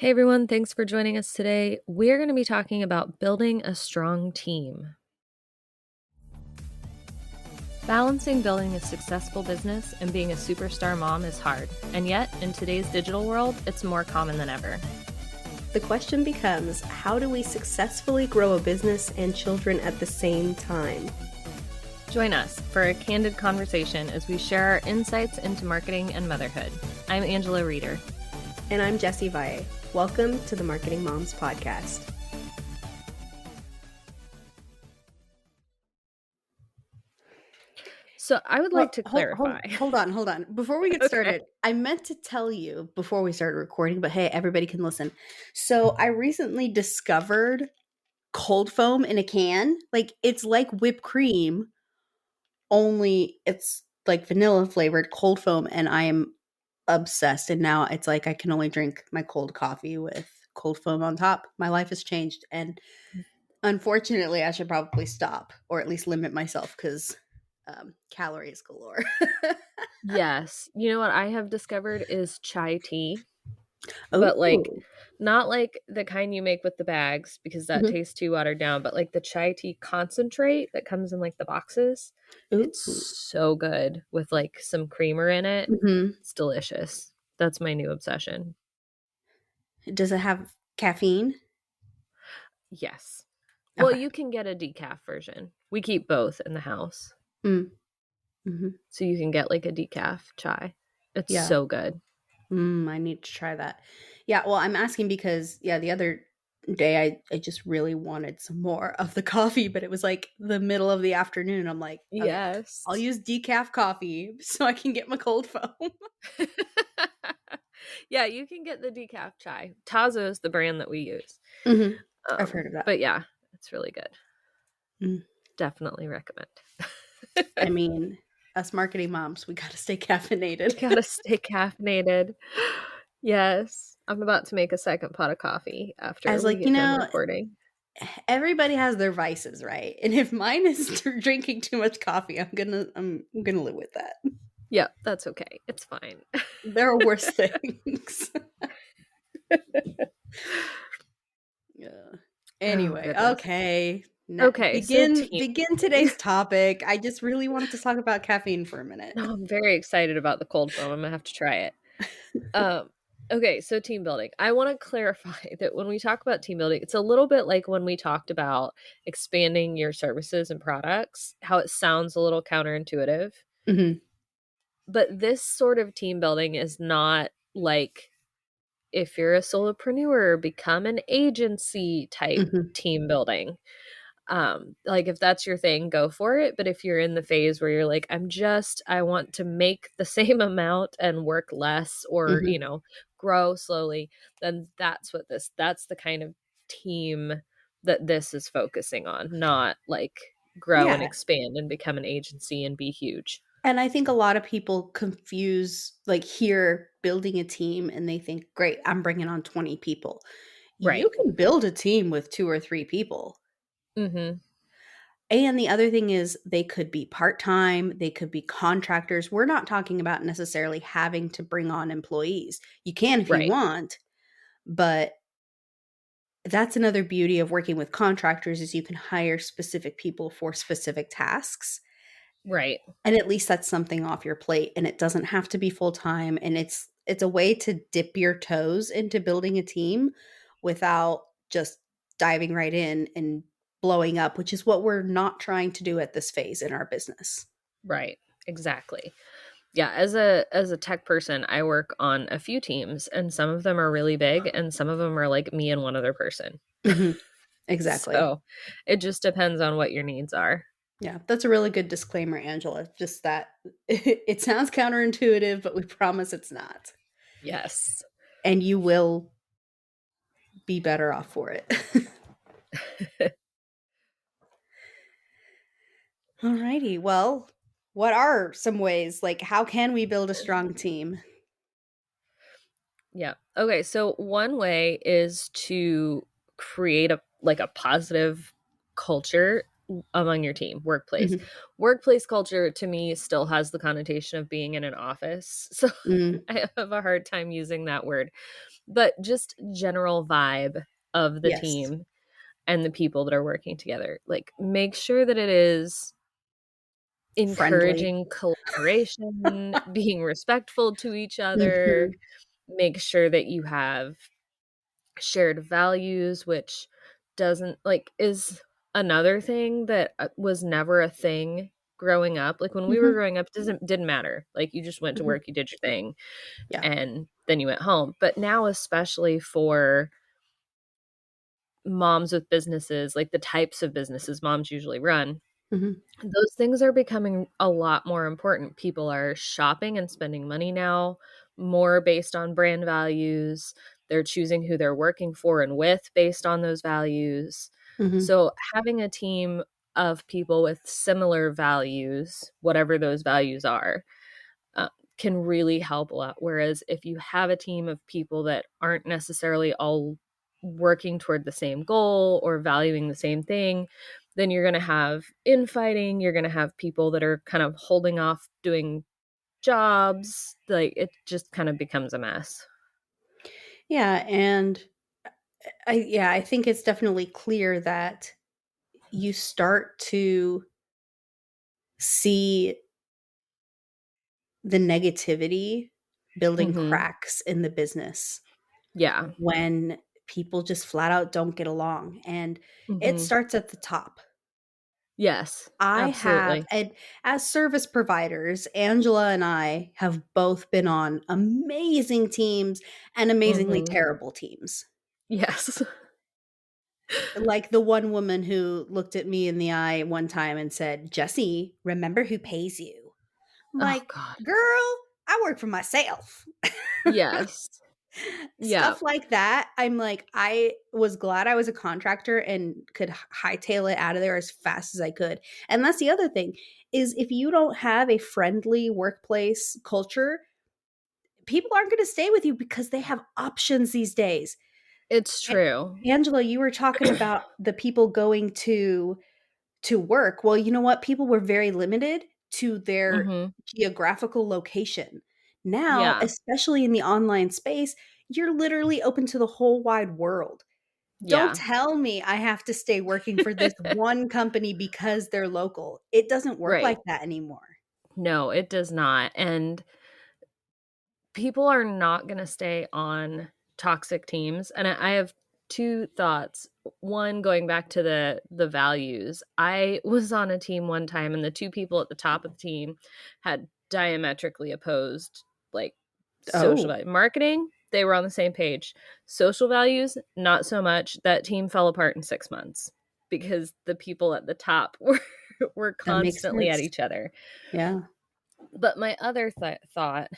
Hey everyone, thanks for joining us today. We're going to be talking about building a strong team. Balancing building a successful business and being a superstar mom is hard, and yet, in today's digital world, it's more common than ever. The question becomes, how do we successfully grow a business and children at the same time? Join us for a candid conversation as we share our insights into marketing and motherhood. I'm Angela Reeder. And I'm Jessie Valle. Welcome to the Marketing Moms Podcast. So I would like to clarify. Hold on. Before we get started, I meant to tell you before we started recording, but hey, everybody can listen. So I recently discovered cold foam in a can. Like, it's like whipped cream, only it's like vanilla flavored cold foam, and I am obsessed. And now it's like I can only drink my cold coffee with cold foam on top. My life has changed, and unfortunately I should probably stop, or at least limit myself, because calories galore. Yes. You know what I have discovered is chai tea. But like, not like the kind you make with the bags, because that tastes too watered down, but like the chai tea concentrate that comes in like the boxes. It's so good with like some creamer in it. It's delicious. That's my new obsession. Does it have caffeine? Yes. Well, you can get a decaf version. We keep both in the house. So you can get like a decaf chai. It's so good. I need to try that. Yeah, well, I'm asking because, the other day I just really wanted some more of the coffee, but it was like the middle of the afternoon. I'm like, okay, yes, I'll use decaf coffee so I can get my cold foam. Yeah, you can get the decaf chai. Tazo is the brand that we use. I've heard of that. But yeah, it's really good. Definitely recommend. I mean, us marketing moms, we got to stay caffeinated. We got to stay caffeinated. Yes. I'm about to make a second pot of coffee after we get done recording. Everybody has their vices, right? And if mine is drinking too much coffee, I'm gonna live with that. Yeah, that's okay. It's fine. There are worse things. Yeah. Anyway, okay. Begin today's topic. I just really wanted to talk about caffeine for a minute. No, I'm very excited about the cold foam. I'm gonna have to try it. Okay, so team building. I want to clarify that when we talk about team building, it's a little bit like when we talked about expanding your services and products, how it sounds a little counterintuitive. But this sort of team building is not like, if you're a solopreneur, become an agency type team building. Like, if that's your thing, go for it. But if you're in the phase where you're like, I want to make the same amount and work less, or, grow slowly, then that's the kind of team that this is focusing on, not like grow and expand and become an agency and be huge. And I think a lot of people confuse, like, hear building a team and they think, great, I'm bringing on 20 people. Right. You can build a team with 2 or 3 people. And the other thing is, they could be part-time, they could be contractors. We're not talking about necessarily having to bring on employees. You can if you want, but that's another beauty of working with contractors, is you can hire specific people for specific tasks. Right. And at least that's something off your plate, and it doesn't have to be full-time. And it's a way to dip your toes into building a team without just diving right in and blowing up, which is what we're not trying to do at this phase in our business. Right. Exactly. Yeah. As a tech person, I work on a few teams, and some of them are really big and some of them are like me and one other person. Exactly. So it just depends on what your needs are. Yeah, that's a really good disclaimer, Angela. Just that it sounds counterintuitive, but we promise it's not. Yes. And you will be better off for it. Alrighty. Well, what are some ways, like, how can we build a strong team? Yeah. Okay. So one way is to create a positive culture among your team. Mhm. Workplace culture to me still has the connotation of being in an office. So Mm. I have a hard time using that word. But just general vibe of the Yes. team and the people that are working together. Like make sure that it is Friendly. encouraging collaboration, being respectful to each other, Mhm. make sure that you have shared values, which doesn't like is another thing that was never a thing growing up. Like when we were Mhm. growing up, it didn't matter. Like you just went to Mhm. work, you did your thing, Yeah. and then you went home. But now, especially for moms with businesses, like the types of businesses moms usually run, Mhm. those things are becoming a lot more important. People are shopping and spending money now more based on brand values. They're choosing who they're working for and with based on those values. Mhm. So, having a team of people with similar values, whatever those values are, uh, can really help a lot. Whereas if you have a team of people that aren't necessarily all working toward the same goal or valuing the same thing, then you're going to have infighting. You're going to have people that are kind of holding off doing jobs. Like it just kind of becomes a mess. Yeah, and I think it's definitely clear that you start to see the negativity building Hmm. cracks in the business Yeah. when people just flat out don't get along, and it Hmm. starts at the top. Yes, I have absolutely. and as service providers, Angela and I have both been on amazing teams and amazingly Hmm. terrible teams. Yes. Like the one woman who looked at me in the eye one time and said, "Jessie, remember who pays you?" I'm Oh, like, God. "Girl, I work for myself." Yes. Yeah. Stuff like that. I'm like, I was glad I was a contractor and could hightail it out of there as fast as I could. And that's the other thing is if you don't have a friendly workplace culture, people aren't going to stay with you because they have options these days. It's A- true. Angela, you were talking about the people going to work. Well, you know what? People were very limited to their Hmm. geographical location. Now, Yeah. especially in the online space, you're literally open to the whole wide world. Don't Yeah. tell me I have to stay working for this one company because they're local. It doesn't work like Right. that anymore. No, it does not. And people are not going to stay on toxic teams. And I have two thoughts. One, going back to the values. I was on a team one time, and the two people at the top of the team had diametrically opposed like social Oh, value. Marketing, they were on the same page. Social values, not so much. That team fell apart in 6 months because the people at the top were that makes constantly at sense. each other. Yeah. But my other thought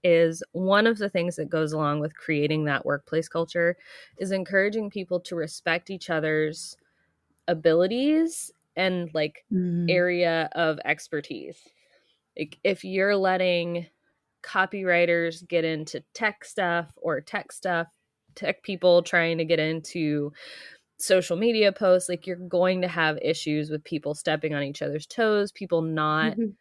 is one of the things that goes along with creating that workplace culture is encouraging people to respect each other's abilities and like Mhm. area of expertise. Like if you're letting copywriters get into tech stuff, tech people trying to get into social media posts, like you're going to have issues with people stepping on each other's toes, people not, Mhm.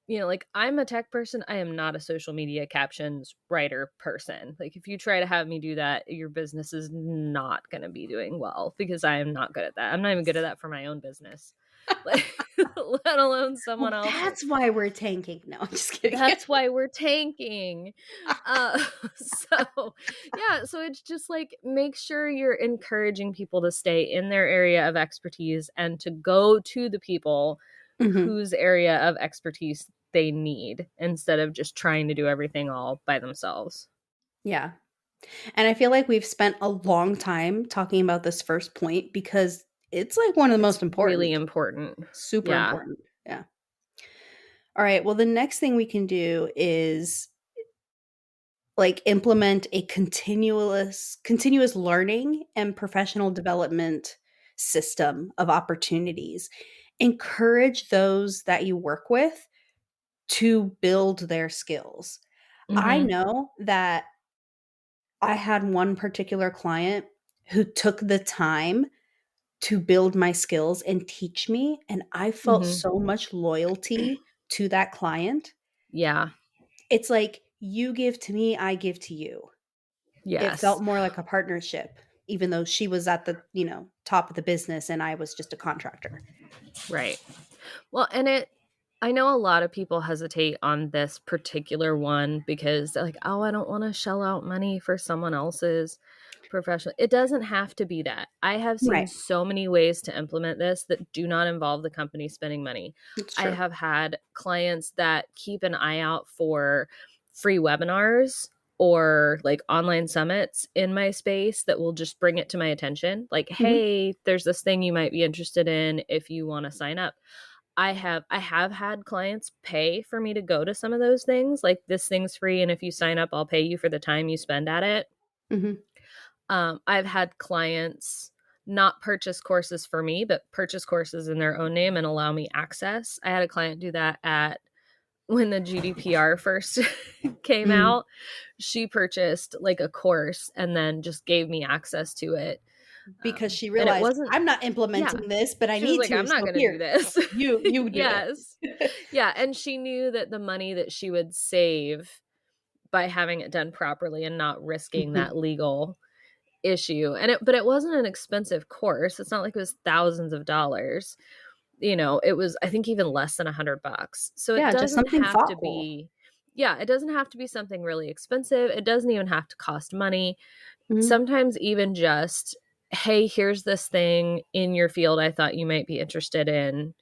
like I'm a tech person. I am not a social media captions writer person. Like if you try to have me do that, your business is not going to be doing well because I am not good at that. I'm not even good at that for my own business. Like let alone Well, someone else's. that's why we're tanking. No, I'm just kidding. That's why we're tanking. Uh so yeah, so it's just like make sure you're encouraging people to stay in their area of expertise and to go to the people Mhm. whose area of expertise they need instead of just trying to do everything all by themselves. Yeah. And I feel like we've spent a long time talking about this first point because it's like one of the It's most really important. important. Super Yeah. important. Yeah. All right. Well, the next thing we can do is like implement a continuous learning and professional development system of opportunities. Encourage those that you work with to build their skills. I Mhm. know that I had one particular client who took the time to build my skills and teach me. And I felt Mhm. so much loyalty to that client. Yeah. It's like, you give to me, I give to you. It Yes. felt more like a partnership, even though she was at the, top of the business and I was just a contractor. Right. Well, and I know a lot of people hesitate on this particular one because they're like, oh, I don't want to shell out money for someone else's professional. It doesn't have to be that. I have seen Right. so many ways to implement this that do not involve the company spending money. It's I true. have had clients that keep an eye out for free webinars or like online summits in my space that will just bring it to my attention. Like, Mhm. hey, there's this thing you might be interested in if you want to sign up. I have had clients pay for me to go to some of those things. Like, this thing's free, and if you sign up, I'll pay you for the time you spend at it. Mhm. I've had clients not purchase courses for me, but purchase courses in their own name and allow me access. I had a client do that at when the GDPR first came Mm. out. She purchased like a course and then just gave me access to it. Because she And it realized, wasn't, I'm not yeah. implementing this, but I She was need like, to. I'm not So going to do here, this. you do Yes. it. Yeah. And she knew that the money that she would save by having it done properly and not risking Mhm. that legal issue. But it wasn't an expensive course. It's not like it was thousands of dollars. It was, I think, even less than $100. So it Yeah, just doesn't something have to thoughtful. be, yeah, it doesn't have to be something really expensive. It doesn't even have to cost money. Mhm. Sometimes even just, hey, here's this thing in your field I thought you might be interested in,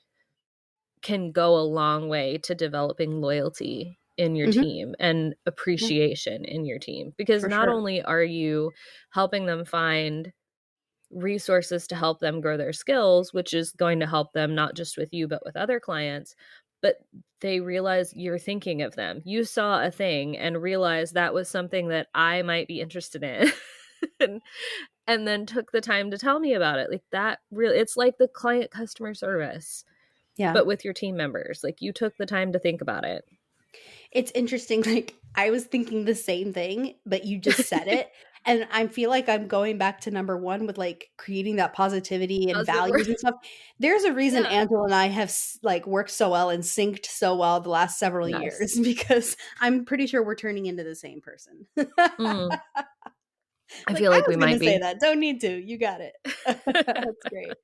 can go a long way to developing loyalty in your Mhm. team and Yeah, appreciation in your team, because for not sure. only are you helping them find resources to help them grow their skills, which is going to help them not just with you but with other clients, but they realize you're thinking of them. You saw a thing and realized that was something that I might be interested in. and, and then took the time to tell me about it. Like, that really, it's like the client customer service Yeah. but with your team members. Like, you took the time to think about it. It's interesting, like, I was thinking the same thing, but you just said it, and I feel like I'm going back to number 1 with, like, creating that positivity and Positive values and stuff. There's a reason Yeah. Angela and I have like, worked so well and synced so well the last several Yes. years because I'm pretty sure we're turning into the same person. Mm, I Like, feel I like we was might gonna say be. that, don't need to, you got it. That's great.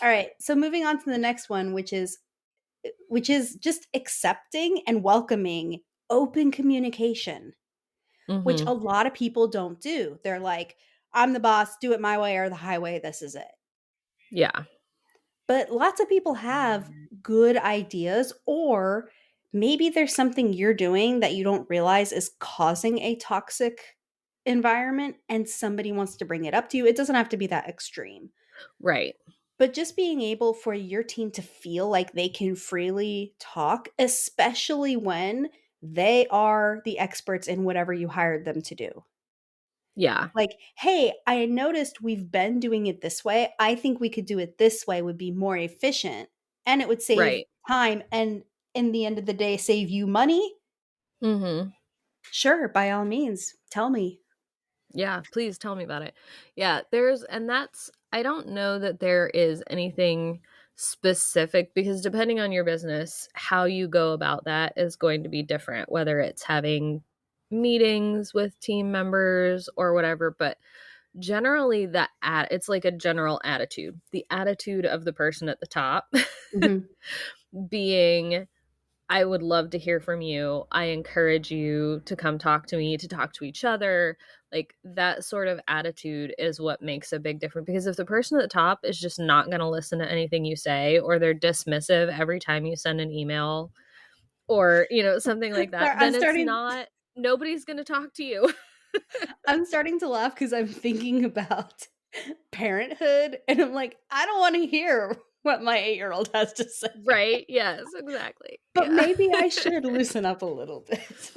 Alright, so moving on to the next one, which is just accepting and welcoming open communication, which Hmm. a lot of people don't do. They're like, I'm the boss, do it my way or the highway, this is it. Yeah. But lots of people have good ideas, or maybe there's something you're doing that you don't realize is causing a toxic environment and somebody wants to bring it up to you. It doesn't have to be that extreme. Right. But just being able for your team to feel like they can freely talk, especially when they are the experts in whatever you hired them to do. Yeah. Like, hey, I noticed we've been doing it this way. I think we could do it this way, would be more efficient and it would save Right. time and in the end of the day save you money. Hmm. Sure, by all means, tell me. Yeah, please tell me about it. Yeah, I don't know that there is anything specific, because depending on your business, how you go about that is going to be different, whether it's having meetings with team members or whatever. But generally, it's like a general attitude. The attitude of the person at the top Mhm. being, I would love to hear from you. I encourage you to come talk to me, to talk to each other. Like, that sort of attitude is what makes a big difference. Because if the person at the top is just not going to listen to anything you say, or they're dismissive every time you send an email, or, something like that, Sorry, then nobody's going to talk to you. I'm starting to laugh because I'm thinking about parenthood and I'm like, I don't want to hear what my 8-year-old has to say. Right? Yes, exactly. But Yeah. maybe I should loosen up a little bit.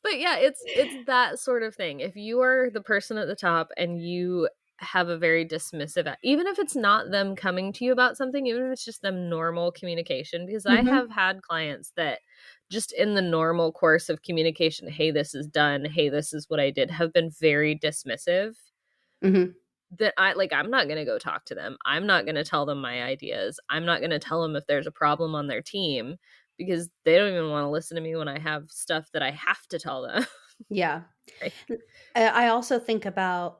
But yeah, it's that sort of thing. If you are the person at the top and you have a very dismissive, even if it's not them coming to you about something, even if it's just them normal communication, because I Mhm. have had clients that just in the normal course of communication, hey, this is done, hey, this is what I did, have been very dismissive. Mhm. then I'm not going to go talk to them. I'm not going to tell them my ideas. I'm not going to tell them if there's a problem on their team, because they don't even want to listen to me when I have stuff that I have to tell them. Yeah. Right. I also think about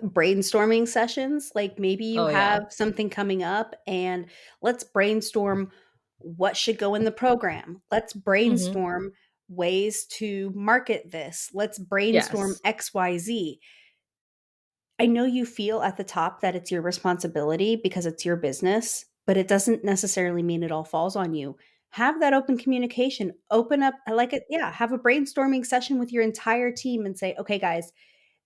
brainstorming sessions. Like maybe you Oh yeah. have something coming up and let's brainstorm what should go in the program. Let's Hmm. brainstorm ways to market this. Let's brainstorm Yes. XYZ. I know you feel at the top that it's your responsibility because it's your business, but it doesn't necessarily mean it all falls on you. Have that open communication. Open up, I like it. Yeah, have a brainstorming session with your entire team and say, okay, guys,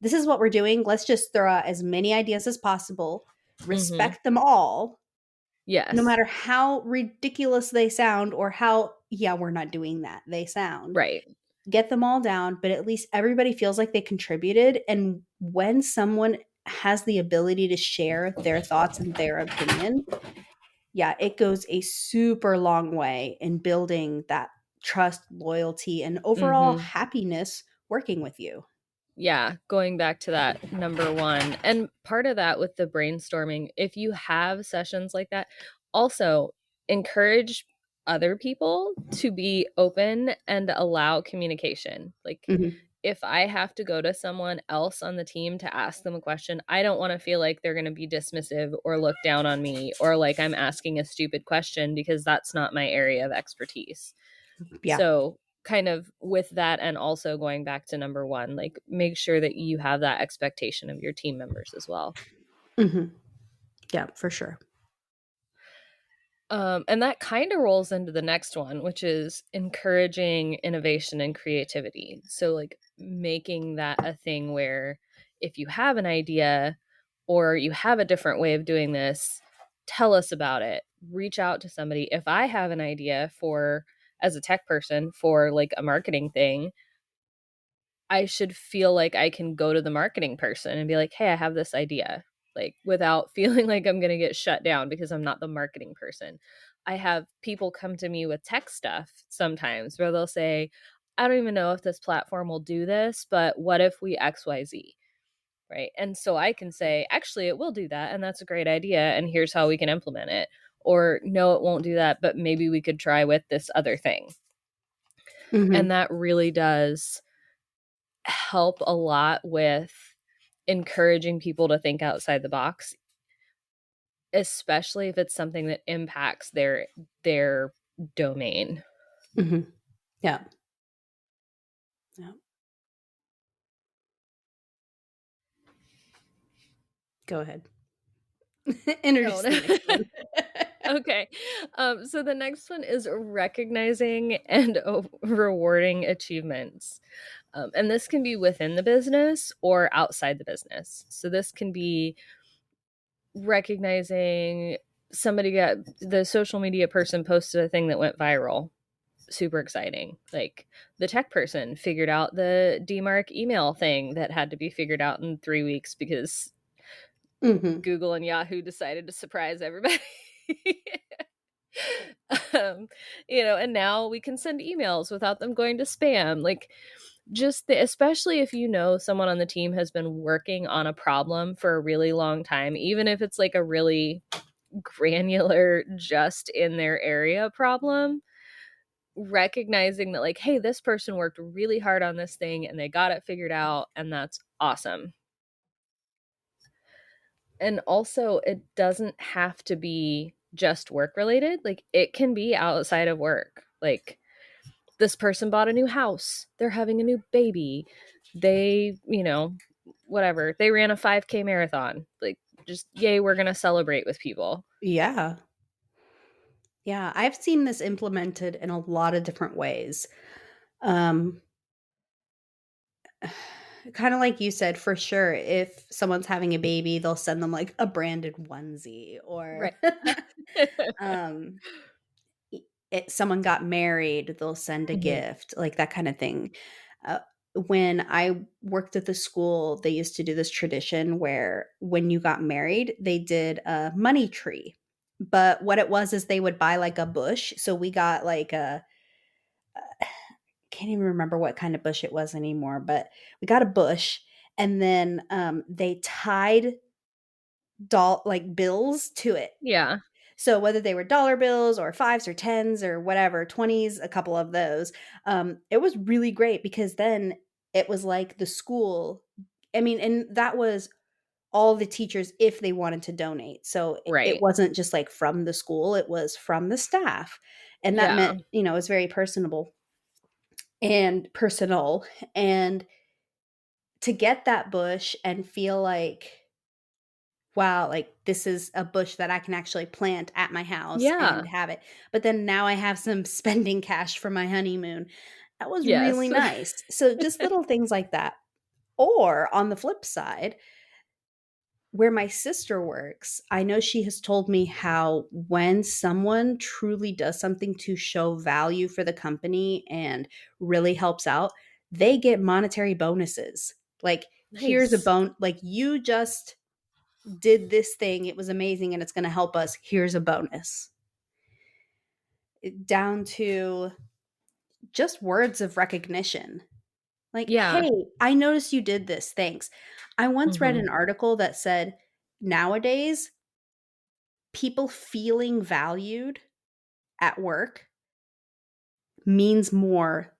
this is what we're doing. Let's just throw out as many ideas as possible, Hmm. respect them all, no Yes. matter how ridiculous they sound or how, yeah, we're not doing that, they sound. Right. Get them all down, but at least everybody feels like they contributed. And when someone has the ability to share their thoughts and their opinion, yeah, it goes a super long way in building that trust, loyalty, and overall Hmm. happiness working with you. Yeah, going back to that number one. And part of that with the brainstorming, if you have sessions like that, also encourage other people to be open and allow communication. Like, Mhm. if I have to go to someone else on the team to ask them a question, I don't want to feel like they're going to be dismissive or look down on me or like I'm asking a stupid question, because that's not my area of expertise. Yeah. So, kind of with that, and also going back to number one, like make sure that you have that expectation of your team members as well. Mhm. Yeah, for sure. And that kind of rolls into the next one, which is encouraging innovation and creativity. So, like, making that a thing where if you have an idea or you have a different way of doing this, tell us about it. Reach out to somebody. If I have an idea for, as a tech person, for like a marketing thing, I should feel like I can go to the marketing person and be like, hey, I have this idea, like without feeling like I'm going to get shut down because I'm not the marketing person. I have people come to me with tech stuff sometimes where they'll say, I don't even know if this platform will do this, but what if we XYZ? Right. And so I can say, actually, it will do that. And that's a great idea. And here's how we can implement it. Or no, it won't do that, but maybe we could try with this other thing. And Mhm. that really does help a lot with encouraging people to think outside the box, especially if it's something that impacts their domain. Mhm. Yeah. Yeah. Go ahead. No, Introduce no. the next one. Okay. So the next one is recognizing and rewarding achievements. And this can be within the business or outside the business. So this can be recognizing somebody got, the social media person posted a thing that went viral. Super exciting. Like, the tech person figured out the DMARC email thing that had to be figured out in 3 weeks because Mhm. Google and Yahoo decided to surprise everybody. And now we can send emails without them going to spam. Like, especially if you know someone on the team has been working on a problem for a really long time, even if it's like a really granular, just in their area problem, recognizing that, like, hey, this person worked really hard on this thing and they got it figured out, and that's awesome. And also, it doesn't have to be just work related. Like, it can be outside of work. Like, this person bought a new house, they're having a new baby, they, whatever, they ran a 5K marathon. Like, just yay, we're gonna celebrate with people. Yeah. Yeah, I've seen this implemented in a lot of different ways. Um, kind of like you said, for sure, if someone's having a baby, they'll send them like a branded onesie or Right. um someone got married, they'll send a Hmm. gift, like that kind of thing. Uh, when I worked at the school, they used to do this tradition where when you got married, they did a money tree. But what it was is they would buy like a bush. So we got like a, can't even remember what kind of bush it was anymore, but we got a bush and then they tied bills to it. Yeah. So whether they were dollar bills or fives or tens or whatever, 20s, a couple of those, it was really great because then it was like the school. I mean, and that was all the teachers if they wanted to donate. So it Right. wasn't just like from the school, it was from the staff. And that Yeah. meant, it was very personable and personal. And to get that bush and feel like, wow, like this is a bush that I can actually plant at my house and Yeah. have it. But then now I have some spending cash for my honeymoon. That was really Yes. nice. So just little things like that. Or on the flip side, where my sister works, I know she has told me how when someone truly does something to show value for the company and really helps out, they get monetary bonuses. Like, here's a Nice. like you just did this thing, it was amazing and it's going to help us. Here's a bonus. Down to just words of recognition. Like, Yeah. hey, I noticed you did this. Thanks. I once read Mhm. an article that said nowadays people feeling valued at work means more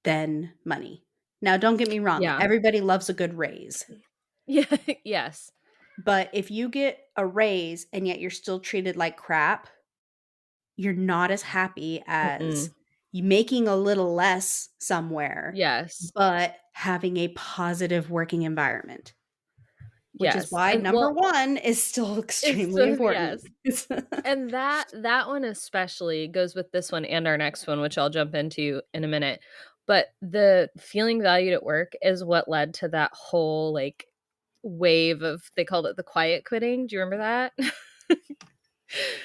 than money. Now, don't get me wrong, Yeah. everybody loves a good raise. Yeah. Yes. But if you get a raise and yet you're still treated like crap, you're not as happy as Mm-mm. you making a little less somewhere, Yes. but having a positive working environment, which is Yes. why And number well, 1 is still it's extremely so important. yes. And that one especially goes with this one and our next one, which I'll jump into in a minute. But the feeling valued at work is what led to that whole like wave of, they called it the quiet quitting. Do you remember that?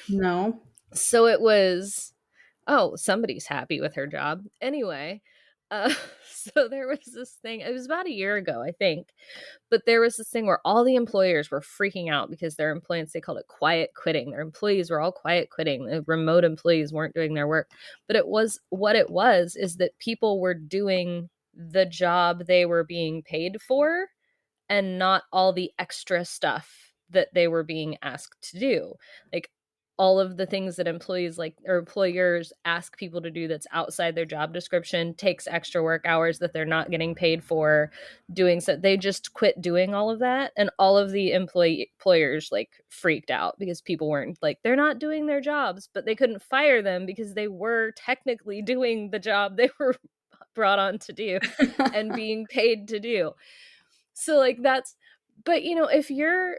No. So it was, oh, somebody's happy with her job. Anyway, uh, so there was this thing, it was about a year ago, I think, but there was this thing where all the employers were freaking out because their employees, they called it quiet quitting. Their employees were all quiet quitting. The remote employees weren't doing their work. But it was, what it was is that people were doing the job they were being paid for and not all the extra stuff that they were being asked to do. Like all of the things that employees like or employers ask people to do that's outside their job description takes extra work hours that they're not getting paid for doing. So they just quit doing all of that, and all of the employers like freaked out because people weren't like, they're not doing their jobs, but they couldn't fire them because they were technically doing the job they were brought on to do and being paid to do. So like that's, but if you're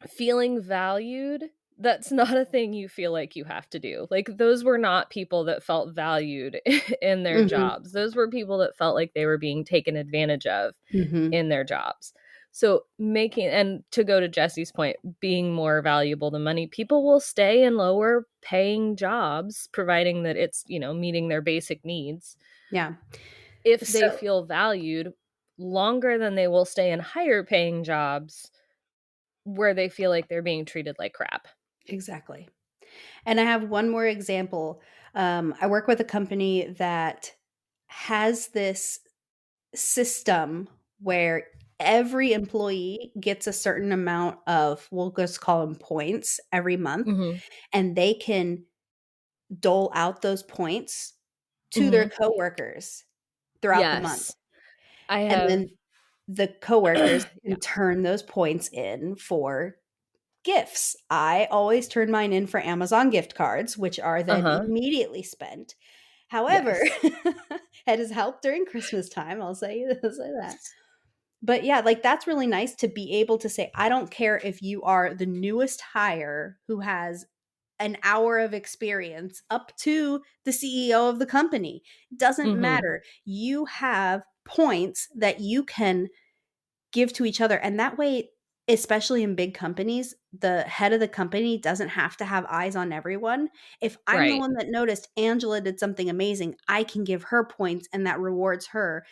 feeling valued, that's not a thing you feel like you have to do. Like those were not people that felt valued in their Mhm. jobs. Those were people that felt like they were being taken advantage of Mhm. in their jobs. So making, and to go to Jesse's point, being more valuable than money, people will stay in lower paying jobs providing that it's, meeting their basic needs Yeah. if they So feel valued longer than they will stay in higher paying jobs where they feel like they're being treated like crap. exactly. And I have one more example. I work with a company that has this system where every employee gets a certain amount of, we'll just call them points every month, Mhm. and they can dole out those points to their Mhm. coworkers throughout the month. Yes. I And have then the coworkers yeah. can turn those points in for gifts. I always turn mine in for Amazon gift cards, which are then Uh-huh. immediately spent. However, Yes. it has helped during Christmas time. I'll say that. But yeah, like that's really nice to be able to say, I don't care if you are the newest hire who has an hour of experience up to the CEO of the company. It doesn't Mhm. matter. You have points that you can give to each other. And that way, especially in big companies, the head of the company doesn't have to have eyes on everyone. If I'm the Right. one that noticed Angela did something amazing, I can give her points and that rewards her.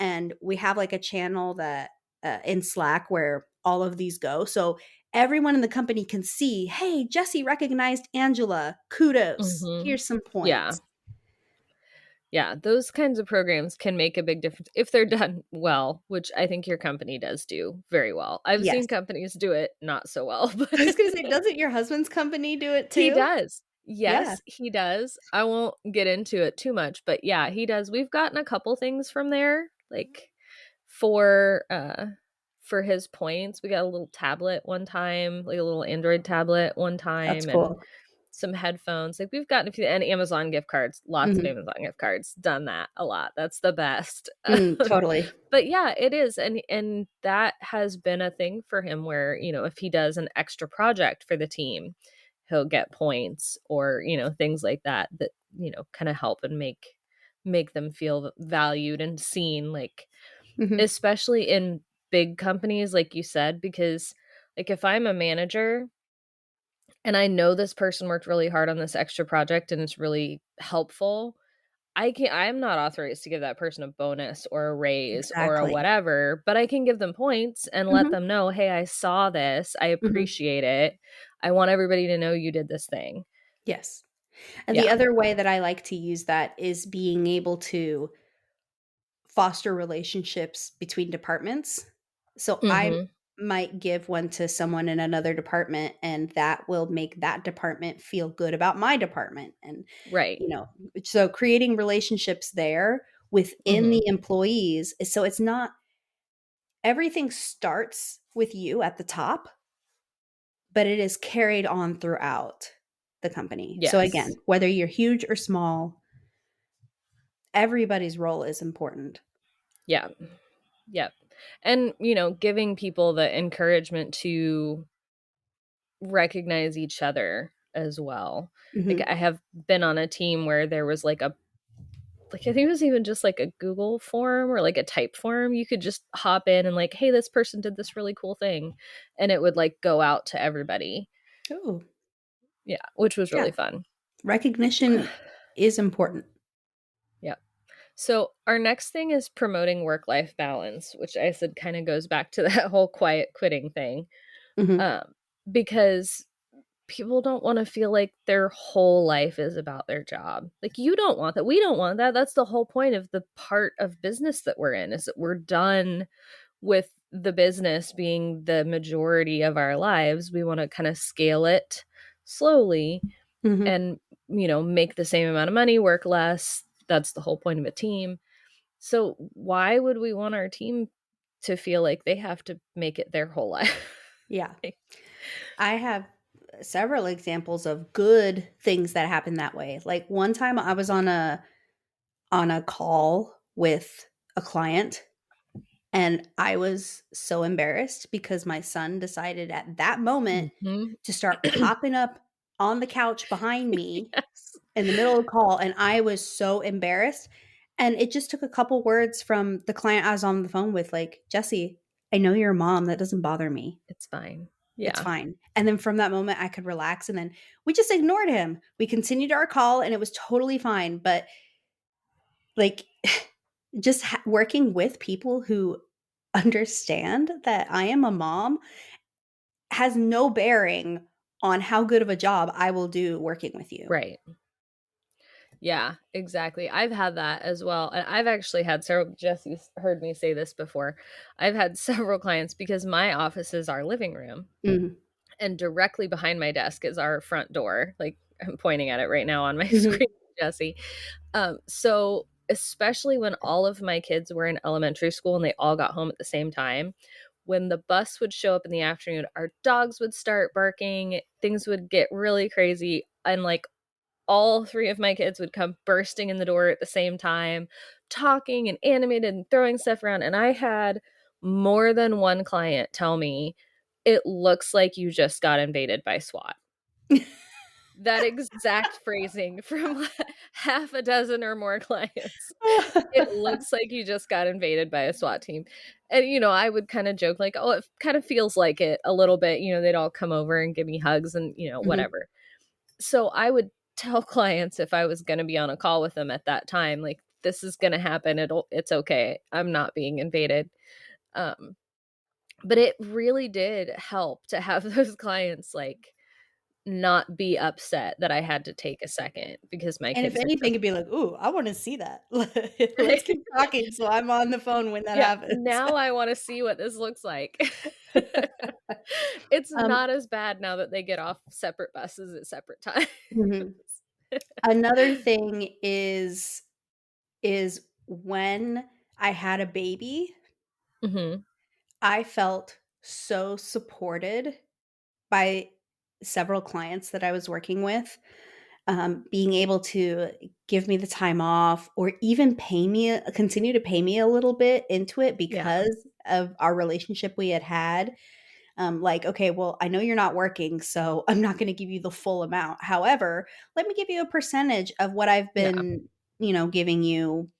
And we have like a channel that in Slack where all of these go. So everyone in the company can see, hey, Jessie recognized Angela. Kudos. Mhm. Here's some Yeah. points. Yeah, those kinds of programs can make a big difference if they're done well, which I think your company does do very well. I've Yes. seen companies do it not so well, I but was gonna say, doesn't your husband's company do it he too? does. Yeah. Yes, he does. I won't get into it too much, but yeah, he does. We've gotten a couple things from there, like for for his points. We got a little tablet one time, like a little Android tablet one That's time, and cool. some headphones. Like we've gotten a few, and Amazon gift cards, lots of Mhm. Amazon gift cards. Done that a lot. That's the best. Totally. But yeah, it is, and that has been a thing for him where, if he does an extra project for the team, he'll get points or, things like that that, kind of help and make them feel valued and seen, like Mhm. especially in big companies like you said, because like if I'm a manager and I know this person worked really hard on this extra project and it's really helpful, I'm not authorized to give that person a bonus or a raise or a Exactly. whatever, but I can give them points and let Mhm. them know, "Hey, I saw this. I Mhm. appreciate it. I want everybody to know you did this thing." Yes. And the Yeah. other way that I like to use that is being able to foster relationships between departments. So I Mhm. might give one to someone in another department, and that will make that department feel good about my department. And, Right. you know, so creating relationships there within Mhm. the employees. So it's not everything starts with you at the top, but it is carried on throughout the company. So again, Yes. whether you're huge or small, everybody's role is important. Yeah. Yep. And, giving people the encouragement to recognize each other as well. Like Mhm. I have been on a team where there was like I think it was even just like a Google form or like a type form. You could just hop in and like, hey, this person did this really cool thing. And it would like go out to everybody. Oh, Yeah, which was yeah. really fun. Recognition is important. Yeah. So our next thing is promoting work-life balance, which I said kind of goes back to that whole quiet quitting thing. Mhm. Um, because people don't want to feel like their whole life is about their job. Like you don't want that. We don't want that. That's the whole point of the part of business that we're in, is that we're done with the business being the majority of our lives. We want to kind of scale it slowly Mhm. and, make the same amount of money, work less. That's the whole point of a team. So why would we want our team to feel like they have to make it their whole life? Yeah. Like, I have several examples of good things that happen that way. Like one time I was on a call with a client, and I was so embarrassed because my son decided at that moment mhm. to start popping up on the couch behind me Yes. in the middle of the call, and I was so embarrassed. And it just took a couple words from the client I was on the phone with, like, "Jesse, I know you're a mom. That doesn't bother me. It's fine. It's Yeah. fine." And then from that moment, I could relax. And then we just ignored him. We continued our call, and it was totally fine. But like, just working with people who understand that I am a mom has no bearing on how good of a job I will do working with you. Right. Yeah, exactly. I've had that as well. And I've actually had several, Jesse's heard me say this before. I've had several clients because my office is our living room Mhm. and directly behind my desk is our front door. Like I'm pointing at it right now on my Mhm. screen, Jesse. So especially when all of my kids were in elementary school and they all got home at the same time, when the bus would show up in the afternoon, our dogs would start barking, things would get really crazy. And like all three of my kids would come bursting in the door at the same time, talking and animated and throwing stuff around. And I had more than one client tell me, it looks like you just got invaded by SWAT. That exact phrasing from half a dozen or more clients. It looks like you just got invaded by a SWAT team. And, I would kind of joke like, oh, it kind of feels like it a little bit. They'd all come over and give me hugs and, Mhm. whatever. So I would tell clients if I was going to be on a call with them at that time, like, this is going to happen. It's okay. I'm not being invaded. But it really did help to have those clients like not be upset that I had to take a second because my And if kids are anything, just it'd be like, "Ooh, I wanna see that." Let's keep talking so I'm on the phone when that yeah, happens. now I wanna see what this looks like. It's Um, not as bad now that they get off separate buses at separate times. mhm. Another thing is when I had a baby, Mhm. I felt so supported by several clients that I was working with, being able to give me the time off or even continue to pay me a little bit into it Yeah, because of our relationship we had had. Like, okay, well, I know you're not working, so I'm not going to give you the full amount. However, let me give you a percentage of what I've yeah, been, giving you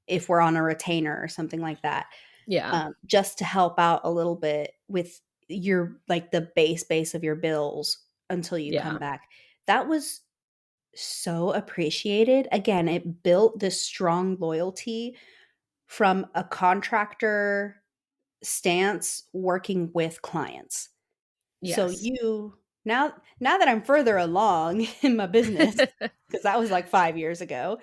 if we're on a retainer or something like that, yeah, just to help out a little bit with your like the base of your bills until you come yeah, back. That was so appreciated. Again, it built this strong loyalty from a contractor stance working with clients. So yes. you now that I'm further along in my business, because that was like 5 years ago,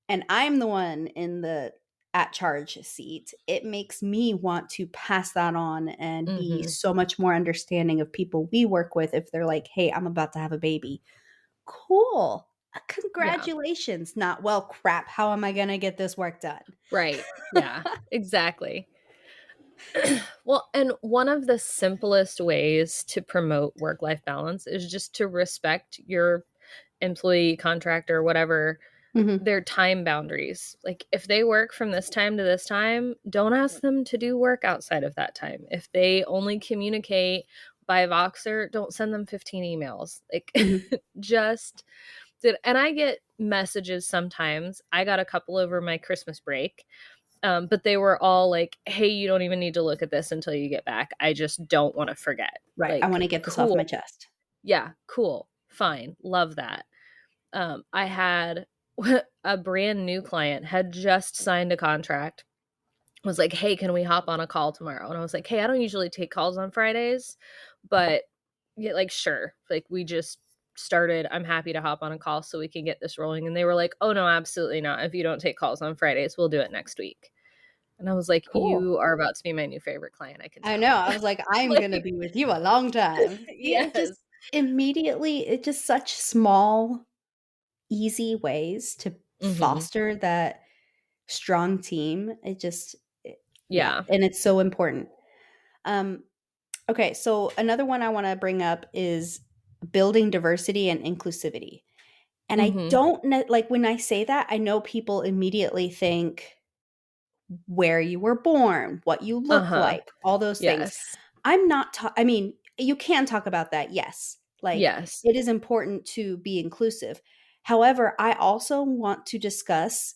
and I'm the one in the at charge seat, it makes me want to pass that on and be Mhm. so much more understanding of people we work with if they're like, "Hey, I'm about to have a baby." Cool. Yeah, Congratulations. Not, "Well, crap, how am I gonna get this work done?" right. Yeah, exactly. Well, and one of the simplest ways to promote work-life balance is just to respect your employee, contractor, whatever, Mhm, their time boundaries. Like if they work from this time to this time, don't ask them to do work outside of that time. If they only communicate by Voxer, don't send them 15 emails. Like mhm, just did and I get messages sometimes. I got a couple over my Christmas break. But they were all like, "Hey, you don't even need to look at this until you get back. I just don't want to forget." right, I Like, wanna get this off my cool. chest. Yeah, cool. Fine. Love that. I had a brand new client had just signed a contract, was like, "Hey, can we hop on a call tomorrow?" And I was like, "Hey, I don't usually take calls on Fridays, but yeah, like, sure. Like, we just started. I'm happy to hop on a call so we can get this rolling." And they were like, "Oh, no, absolutely not. If you don't take calls on Fridays, we'll do it next week." And I was like, Cool. "You are about to be my new favorite client, I can I tell." know, I was like, "I'm gonna Like, be with you a long time." Yeah, it just yes. immediately it just such small, easy ways to Mhm. foster that strong team. Yeah, Yeah. and it's so important. Um, okay, so another one I wanna bring up is building diversity and inclusivity. And I Mhm. don't know, like, when I say that, I know people immediately think where you were born, what you look Uh-huh. like, all those things. Yes. I'm not ta I mean, you can talk about that, yes. Like, Yes. it is important to be inclusive. However, I also want to discuss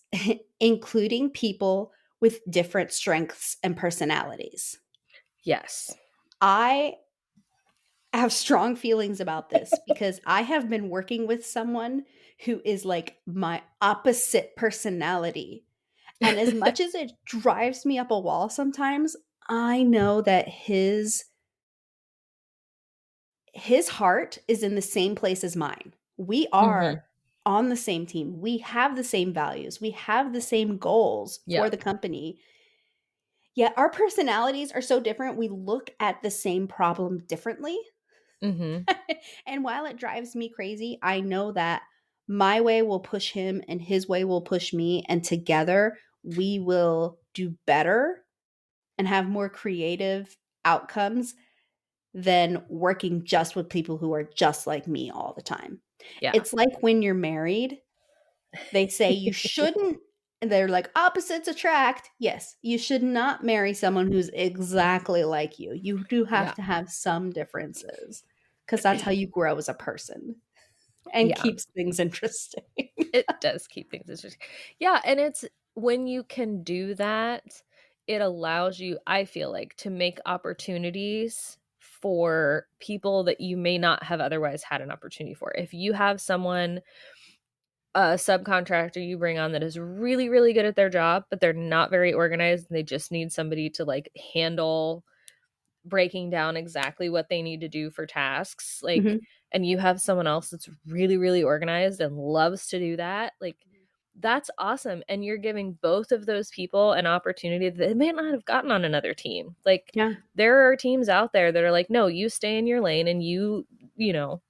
including people with different strengths and personalities. Yes. I have strong feelings about this because I have been working with someone who is like my opposite personality. And as much as it drives me up a wall sometimes, I know that his heart is in the same place as mine. We are Mhm. on the same team. We have the same values. We have the same goals for Yep. the company. Yet our personalities are so different. We look at the same problem differently. Mhm. And while it drives me crazy, I know that my way will push him and his way will push me. And together we will do better and have more creative outcomes than working just with people who are just like me all the time. Yeah. It's like when you're married, they say you shouldn't, and they're like opposites attract. Yes, you should not marry someone who's exactly like you. You do have Yeah. to have some differences because that's how you grow as a person and Yeah. keeps things interesting. It does keep things interesting. Yeah, and it's when you can do that, it allows you, I feel like, to make opportunities for people that you may not have otherwise had an opportunity for. If you have someone, a subcontractor you bring on that is really, really good at their job, but they're not very organized and they just need somebody to like handle breaking down exactly what they need to do for tasks, like, Mhm. and you have someone else that's really, really organized and loves to do that, like that's awesome. And you're giving both of those people an opportunity that they may not have gotten on another team. Like Yeah. there are teams out there that are like, no, you stay in your lane and you know,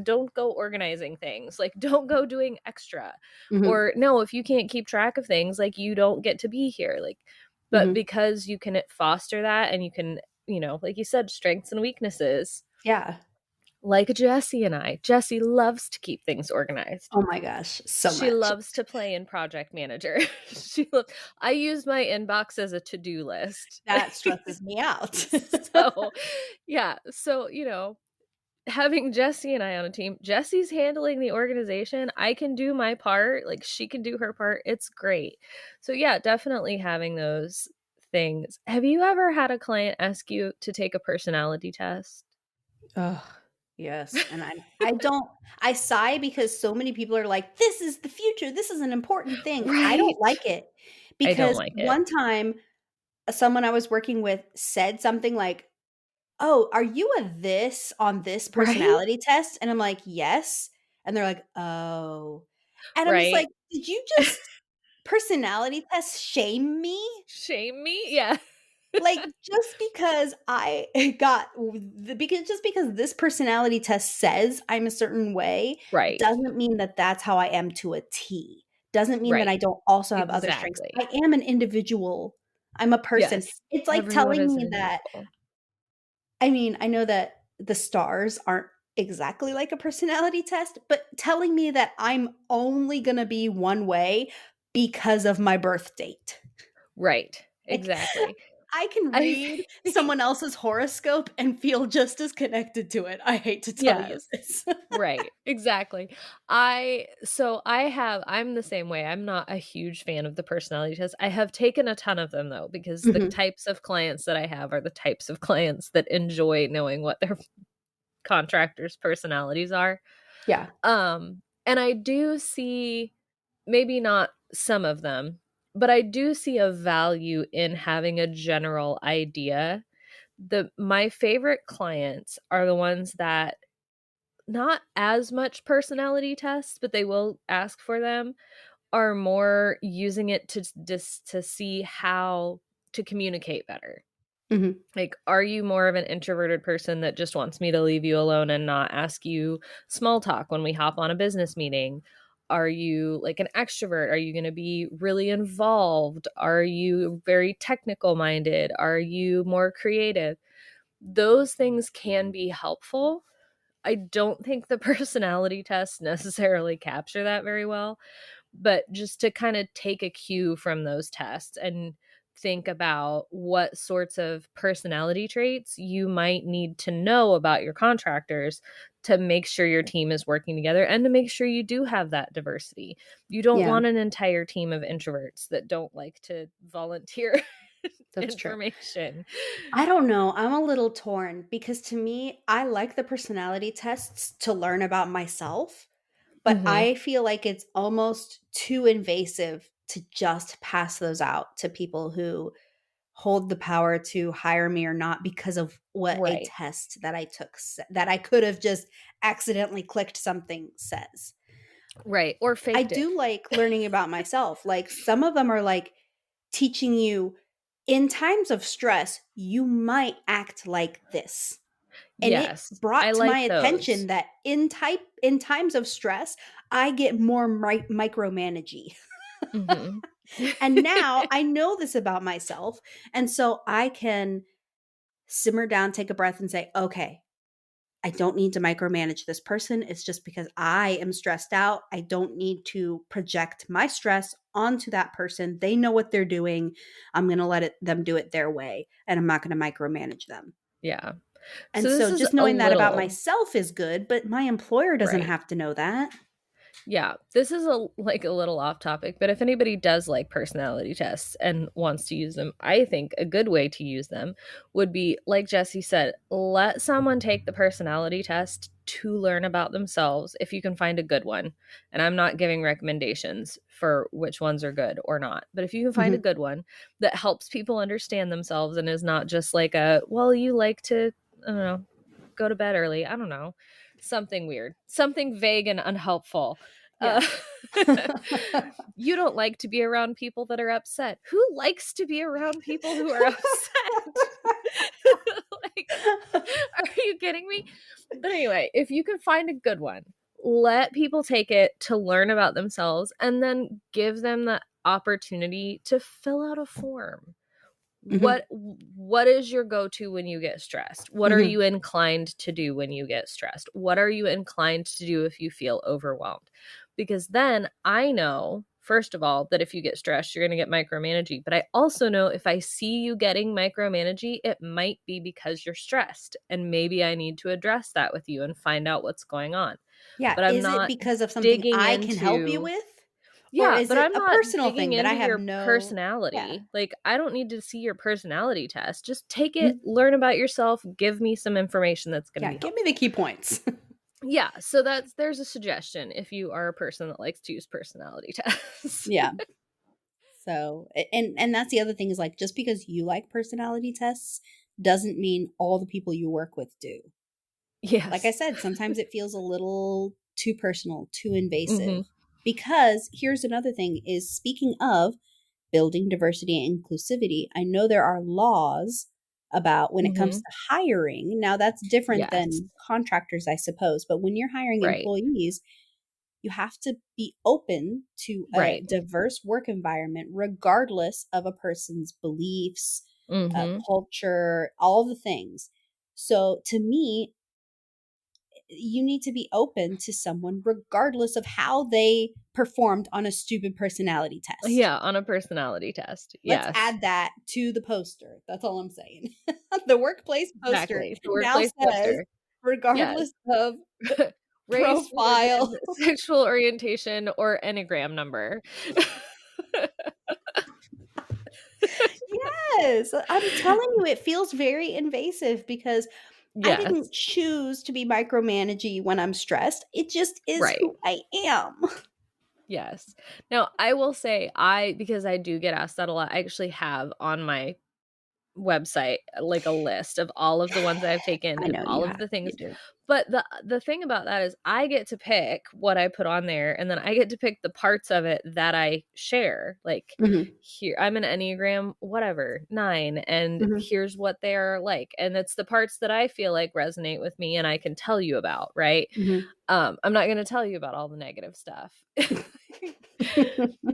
don't go organizing things. Like don't go doing extra. Hmm. Or no, if you can't keep track of things, like you don't get to be here. Like, but Hmm. because you can foster that and you can, like you said, strengths and weaknesses, Yeah. like Jessie and I. Jessie loves to keep things organized. Oh my gosh, so She much. loves to play in Project Manager. I use my inbox as a to-do list. That stresses me out. So, yeah. So, having Jessie and I on a team, Jessie's handling the organization. I can do my part. Like she can do her part. It's great. So, yeah, definitely having those things. Have you ever had a client ask you to take a personality test? Oh, yes. And I sigh because so many people are like, this is the future. This is an important thing. I don't Right. like it I don't because like it. one time someone I was working with said something like, oh, are you a this on this Right? personality test? And I'm like, yes. And they're like, oh. And I'm just Right. like, did you just personality test shame me? Shame me? Yeah. Like, just because I got because just because this personality test says I'm a certain way, Right. doesn't mean that that's how I am to a T. Doesn't mean that Right. I don't also have other strengths. Exactly. I am an individual. I'm a person. Yes. It's like Everyone telling is an me that individual. I mean, I know that the stars aren't exactly like a personality test, but telling me that I'm only gonna be one way because of my birth date. Right. Like, Exactly. I can I read think someone else's horoscope and feel just as connected to it. I hate to tell you yes. this. Right. Exactly. I'm the same way. I'm not a huge fan of the personality test. I have taken a ton of them though, because the Mhm. types of clients that I have are the types of clients that enjoy knowing what their contractors' personalities are. Yeah. And I do see, maybe not some of them, but I do see a value in having a general idea. My favorite clients are the ones that not as much personality tests, but they will ask for them, are more using it to just to see how to communicate better. Mhm. Like, are you more of an introverted person that just wants me to leave you alone and not ask you small talk when we hop on a business meeting? Are you like an extrovert? Are you going to be really involved? Are you very technical minded? Are you more creative? Those things can be helpful. I don't think the personality tests necessarily capture that very well, but just to kind of take a cue from those tests and think about what sorts of personality traits you might need to know about your contractors to make sure your team is working together and to make sure you do have that diversity. You don't Yeah, want an entire team of introverts that don't like to volunteer that's true. information. I don't know. I'm a little torn because to me, I like the personality tests to learn about myself, but Mhm. I feel like it's almost too invasive to just pass those out to people who hold the power to hire me or not because of what a Right. test that I took that I could have just accidentally clicked something says. Right. Or I faked it. do like learning about myself. Like some of them are like teaching you in times of stress, you might act like this. And it Yes. I brought to my like those. attention that in times of stress, I get more micromanagey. Mhm. And now I know this about myself. And so I can simmer down, take a breath, and say, okay, I don't need to micromanage this person. It's just because I am stressed out. I don't need to project my stress onto that person. They know what they're doing. I'm going to them do it their way, and I'm not going to micromanage them. Yeah. And So this so is just a knowing that about little myself is good, but my employer doesn't right. have to know that. Yeah, this is a little off topic, but if anybody does like personality tests and wants to use them, I think a good way to use them would be like Jessie said, let someone take the personality test to learn about themselves if you can find a good one. And I'm not giving recommendations for which ones are good or not, but if you can find a Mhm. good one that helps people understand themselves and is not just like a, well, you like to, I don't know, go to bed early, I don't know, something weird, something vague and unhelpful. Yeah. You don't like to be around people that are upset. Who likes to be around people who are upset? Like, are you kidding me? But anyway, if you can find a good one, let people take it to learn about themselves and then give them the opportunity to fill out a form. Mhm. What is your go-to when you get stressed? What are Mhm. you inclined to do when you get stressed? What are you inclined to do if you feel overwhelmed? Because then I know, first of all, that if you get stressed, you're going to get micromanaging. But I also know if I see you getting micromanaging, it might be because you're stressed. And maybe I need to address that with you and find out what's going on. Yeah, But I'm is it not because of something digging I can help you into with? Or yeah, is but it I'm a not personal digging thing that I into have your no yeah. personality. Like, I don't need to see your personality test. Just take it, Mhm. learn about yourself, give me some information that's going to Yeah, be give me the helpful. key points. Yeah, so there's a suggestion if you are a person that likes to use personality tests. Yeah. So, and that's the other thing is like just because you like personality tests doesn't mean all the people you work with do. Like I Yes. said, sometimes it feels a little too personal, too Mhm. invasive. Because here's another thing is speaking of building diversity and inclusivity, I know there are laws about when it comes Mhm. to hiring. Now that's different Yes. than contractors, I suppose, but when you're hiring Right. employees, you have to be open to a Right. diverse work environment regardless of a person's beliefs, Mhm. culture, all the things. So to me, you need to be open to someone regardless of how they performed on a stupid personality test. Yeah, on a personality test. Let's Yes. add that to the poster. That's all I'm saying. The workplace poster Exactly. The now workplace says, poster. Yes. regardless of Race, religion, profile. sexual orientation, or enneagram number. Yes, I'm telling you, it feels very invasive because I didn't Yes. choose to be micromanagey when I'm stressed. It just is Right. who I am. Yes. Now, I will say because I do get asked that a lot, I actually have on my website like a list of all of the ones I've taken I and know all you of have. the You things. do. But the thing about that is I get to pick what I put on there and then I get to pick the parts of it that I share. Like Mhm, here I'm an Enneagram whatever 9 and mhm, here's what they're like and it's the parts that I feel like resonate with me and I can tell you about, right? mhm. I'm not going to tell you about all the negative stuff.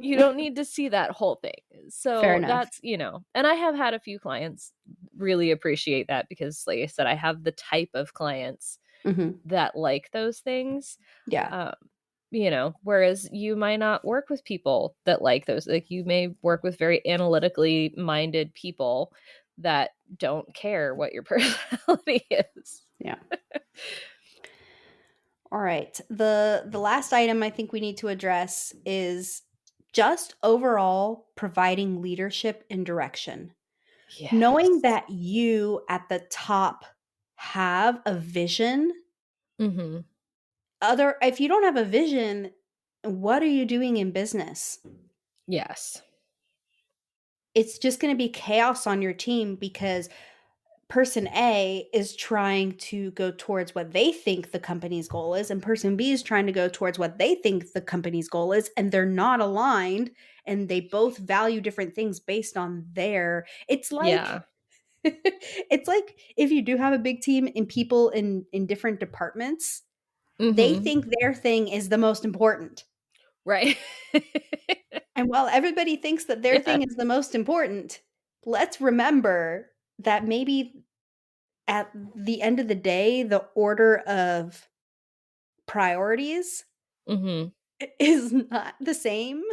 You don't need to see that whole thing. Fair So enough. that's, and I have had a few clients really appreciate that because, like I said, I have the type of clients Mhm. that like those things. Yeah. Um, whereas you might not work with people that like those. Like you may work with very analytically minded people that don't care what your personality is. Yeah. All right. The last item I think we need to address is just overall providing leadership and direction. Knowing Yes. that you at the top have a vision, Mm-hmm. other if you don't have a vision, what are you doing in business? Yes. It's just going to be chaos on your team because person A is trying to go towards what they think the company's goal is, and person B is trying to go towards what they think the company's goal is, and they're not aligned, and they both value different things based on their. It's like Yeah. it's like if you do have a big team and people in different departments, they Mm-hmm. think their thing is the most important. Right. And while everybody thinks that their Yeah. thing is the most important, let's remember that maybe at the end of the day, the order of priorities Mm-hmm. is not the same.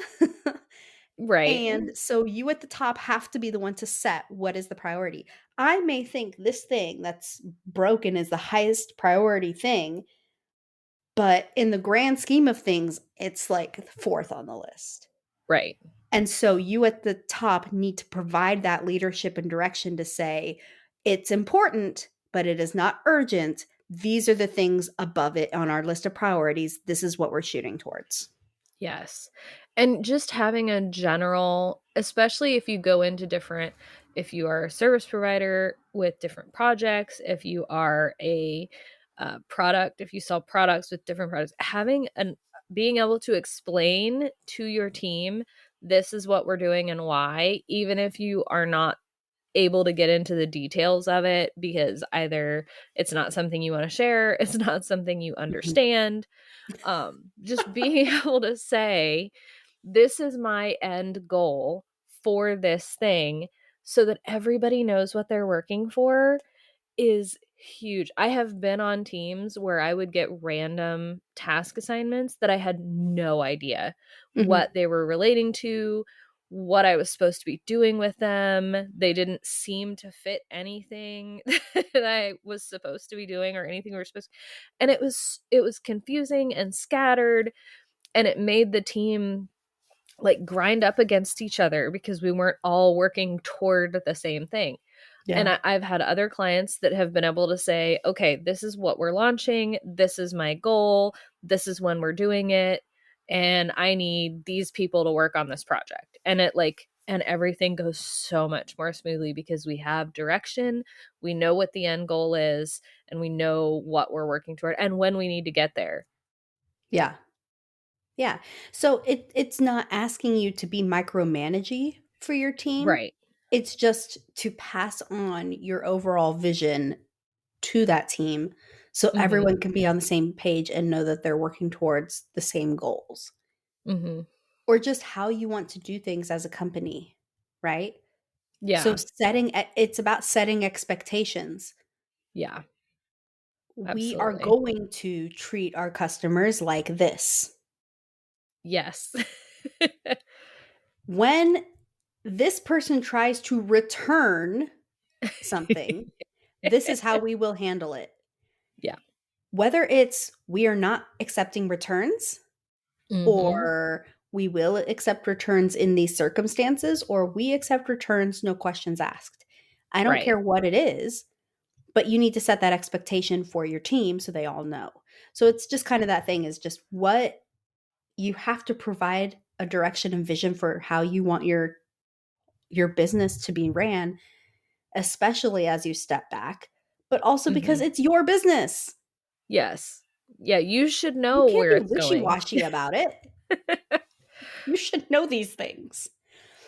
Right. And so you at the top have to be the one to set what is the priority. I may think this thing that's broken is the highest priority thing, but in the grand scheme of things, it's like fourth on the list. Right. And so you at the top need to provide that leadership and direction to say, it's important, but it is not urgent. These are the things above it on our list of priorities. This is what we're shooting towards. Yes. And just having a general, especially if you go into if you are a service provider with different projects, if you are a product, if you sell products with different products, being able to explain to your team, this is what we're doing and why, even if you are not able to get into the details of it because either it's not something you want to share, it's not something you Mhm. understand. Just being able to say, this is my end goal for this thing, so that everybody knows what they're working for, is huge. I have been on teams where I would get random task assignments that I had no idea Mhm. what they were relating to, what I was supposed to be doing with them. They didn't seem to fit anything that I was supposed to be doing or anything we were supposed to. And it was confusing and scattered, and it made the team like grind up against each other because we weren't all working toward the same thing. And Yeah. I've had other clients that have been able to say, okay, this is what we're launching. This is my goal. This is when we're doing it. And I need these people to work on this project. And everything goes so much more smoothly because we have direction. We know what the end goal is and we know what we're working toward and when we need to get there. Yeah. Yeah. So it's not asking you to be micromanagey for your team. Right. It's just to pass on your overall vision to that team so Mm-hmm. everyone can be on the same page and know that they're working towards the same goals. Mm-hmm. Or just how you want to do things as a company, right? So Yeah. it's about setting expectations. Yeah. We are Absolutely. going to treat our customers like this. Yes. When this person tries to return something, this is how we will handle it. Yeah. Whether it's we are not accepting returns, Mm-hmm. or we will accept returns in these circumstances, or we accept returns, no questions asked. I don't Right. care what it is, but you need to set that expectation for your team so they all know. So it's just kind of that thing is just what you have to provide a direction and vision for how you want your business to be ran, especially as you step back, but also because Mm-hmm. it's your business. Yes. Yeah, you should You know can't where be it's going. wishy-washy about it. You should know these things.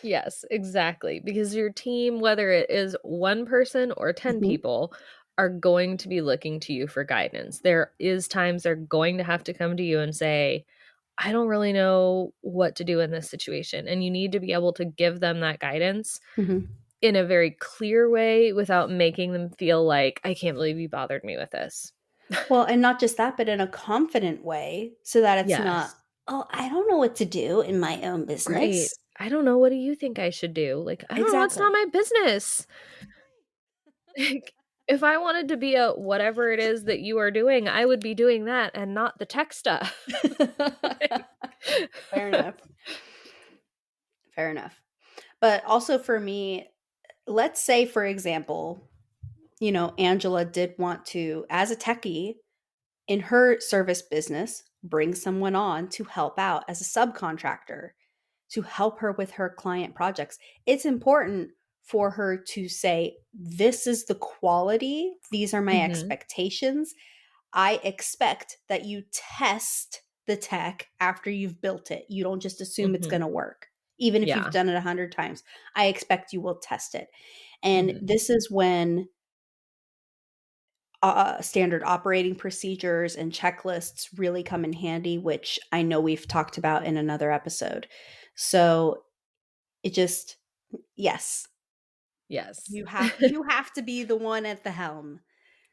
Yes, exactly. Because your team, whether it is one person or 10 Mhm, people, are going to be looking to you for guidance. There is times they're going to have to come to you and say, I don't really know what to do in this situation. And you need to be able to give them that guidance mhm. in a very clear way without making them feel like, I can't believe you bothered me with this. Well, and not just that, but in a confident way so that it's not, Yes. "Oh, I don't know what to do in my own Right. business." I don't know. What do you think I should do? Like, I don't know. It's not Exactly. my business. Like, if I wanted to be a whatever it is that you are doing, I would be doing that and not the tech stuff. Like, Fair enough. Fair enough. But also for me, let's say, for example, Angela did want to, as a techie in her service business, bring someone on to help out as a subcontractor to help her with her client projects. It's important for her to say, this is the quality, these are my mhm, expectations. I expect that you test the tech after you've built it. You don't just assume it's mhm. going to work. Even if you've Yeah. done it 100 times, I expect you will test it. And Mhm. this is when standard operating procedures and checklists really come in handy, which I know we've talked about in another episode. So it just, yes, Yes. you have to be the one at the helm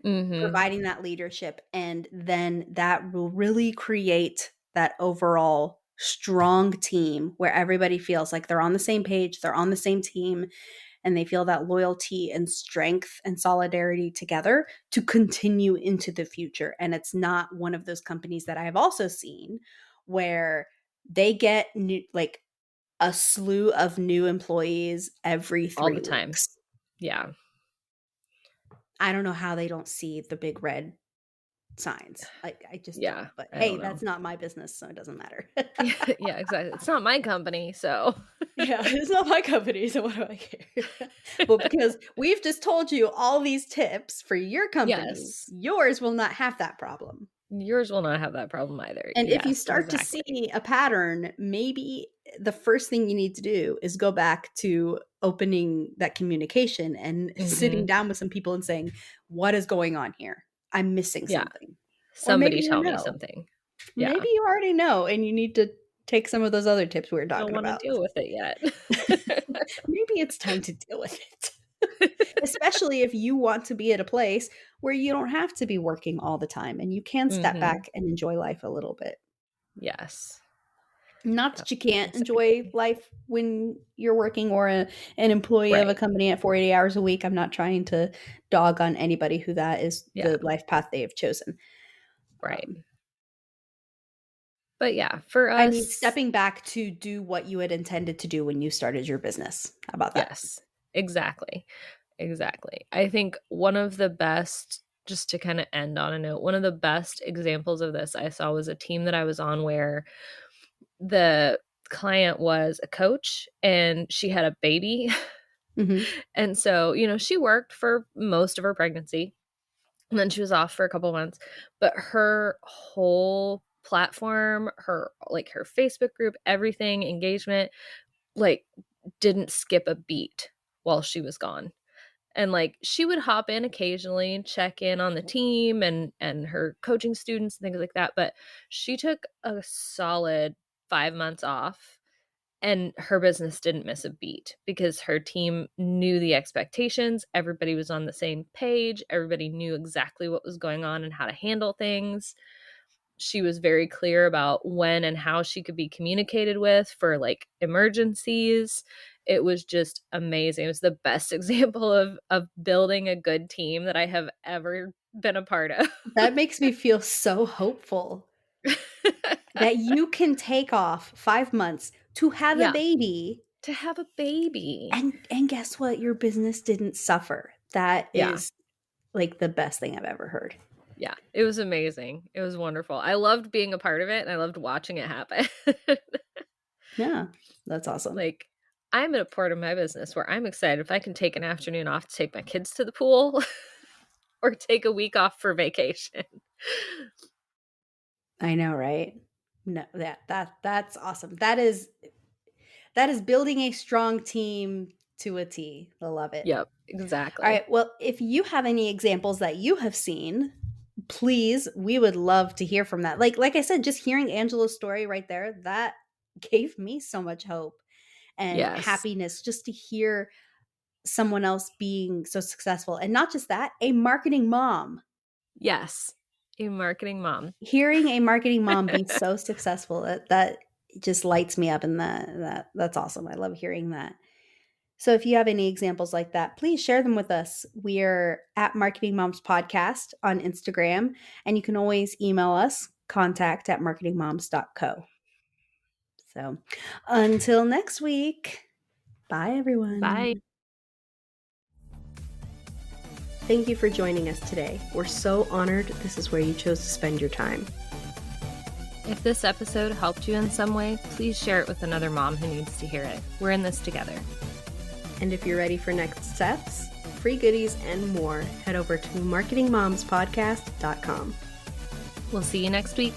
Mhm. providing that leadership, and then that will really create that overall strong team where everybody feels like they're on the same page, they're on the same team, and they feel that loyalty and strength and solidarity together to continue into the future. And it's not one of those companies that I have also seen where they get new, like a slew of new employees every All the 3 time. weeks. Yeah. I don't know how they don't see the big red signs. I just Yeah, don't. But I hey, don't know. that's not my business, so it doesn't matter. Yeah, exactly. It's not my company, so. Yeah, it's not my company, so what do I care? But because we've just told you all these tips for your company, Yes. yours will not have that problem. Yours will not have that problem either. And if you Yes, start to exactly. see a pattern, maybe the first thing you need to do is go back to opening that communication and sitting Mhm. down with some people and saying, what is going on here? I'm missing Yeah. something. Or maybe Somebody you tell me know. something. Yeah. Maybe you already know and you need to take some of those other tips we were Don't talking wanna about. deal with it yet. Maybe it's time to deal with it. Especially if you want to be at a place where you don't have to be working all the time and you can step Mhm. back and enjoy life a little bit. Yes. Not Yep, that you can't enjoy exactly. life when you're working or an employee of a Right, company at 40 hours a week. I'm not trying to dog on anybody who that is yeah, the life path they have chosen. right. Um, But yeah, for I mean, us, stepping back to do what you had intended to do when you started your business. How about that? yes, exactly, exactly. I think one of the best, just to kind of end on a note, one of the best examples of this I saw was a team that I was on where the client was a coach and she had a baby. Hmm. And so, she worked for most of her pregnancy. And then she was off for a couple months, but her whole platform, her Facebook group, everything, engagement, like didn't skip a beat while she was gone. And like she would hop in occasionally and check in on the team and her coaching students and things like that, but she took a solid 5 months off and her business didn't miss a beat because her team knew the expectations. Everybody was on the same page. Everybody knew exactly what was going on and how to handle things. She was very clear about when and how she could be communicated with for like emergencies. It was just amazing. It was the best example of building a good team that I have ever been a part of. That makes me feel so hopeful that you can take off 5 months to have a Yeah, baby. to have a baby. And guess what? Your business didn't suffer. That Yeah. is like the best thing I've ever heard. Yeah, it was amazing. It was wonderful. I loved being a part of it and I loved watching it happen. Yeah, that's awesome. Like, I'm at a part of my business where I'm excited if I can take an afternoon off to take my kids to the pool or take a week off for vacation. I know, right? No, that's awesome. That is building a strong team to a T. I love it. Yep, All exactly. right. Well, if you have any examples that you have seen, please, we would love to hear from that. Like I said, just hearing Angela's story right there, that gave me so much hope and Yes. happiness just to hear someone else being so successful. And not just that, a marketing mom. Yes. A marketing mom. Hearing a marketing mom be so successful, that just lights me up, and that's awesome. I love hearing that. So if you have any examples like that, please share them with us. We're at Marketing Moms Podcast on Instagram, and you can always email us, contact@marketingmoms.co. So until next week, bye everyone. Bye. Thank you for joining us today. We're so honored this is where you chose to spend your time. If this episode helped you in some way, please share it with another mom who needs to hear it. We're in this together. And if you're ready for next steps, free goodies, and more, head over to marketingmomspodcast.com. We'll see you next week.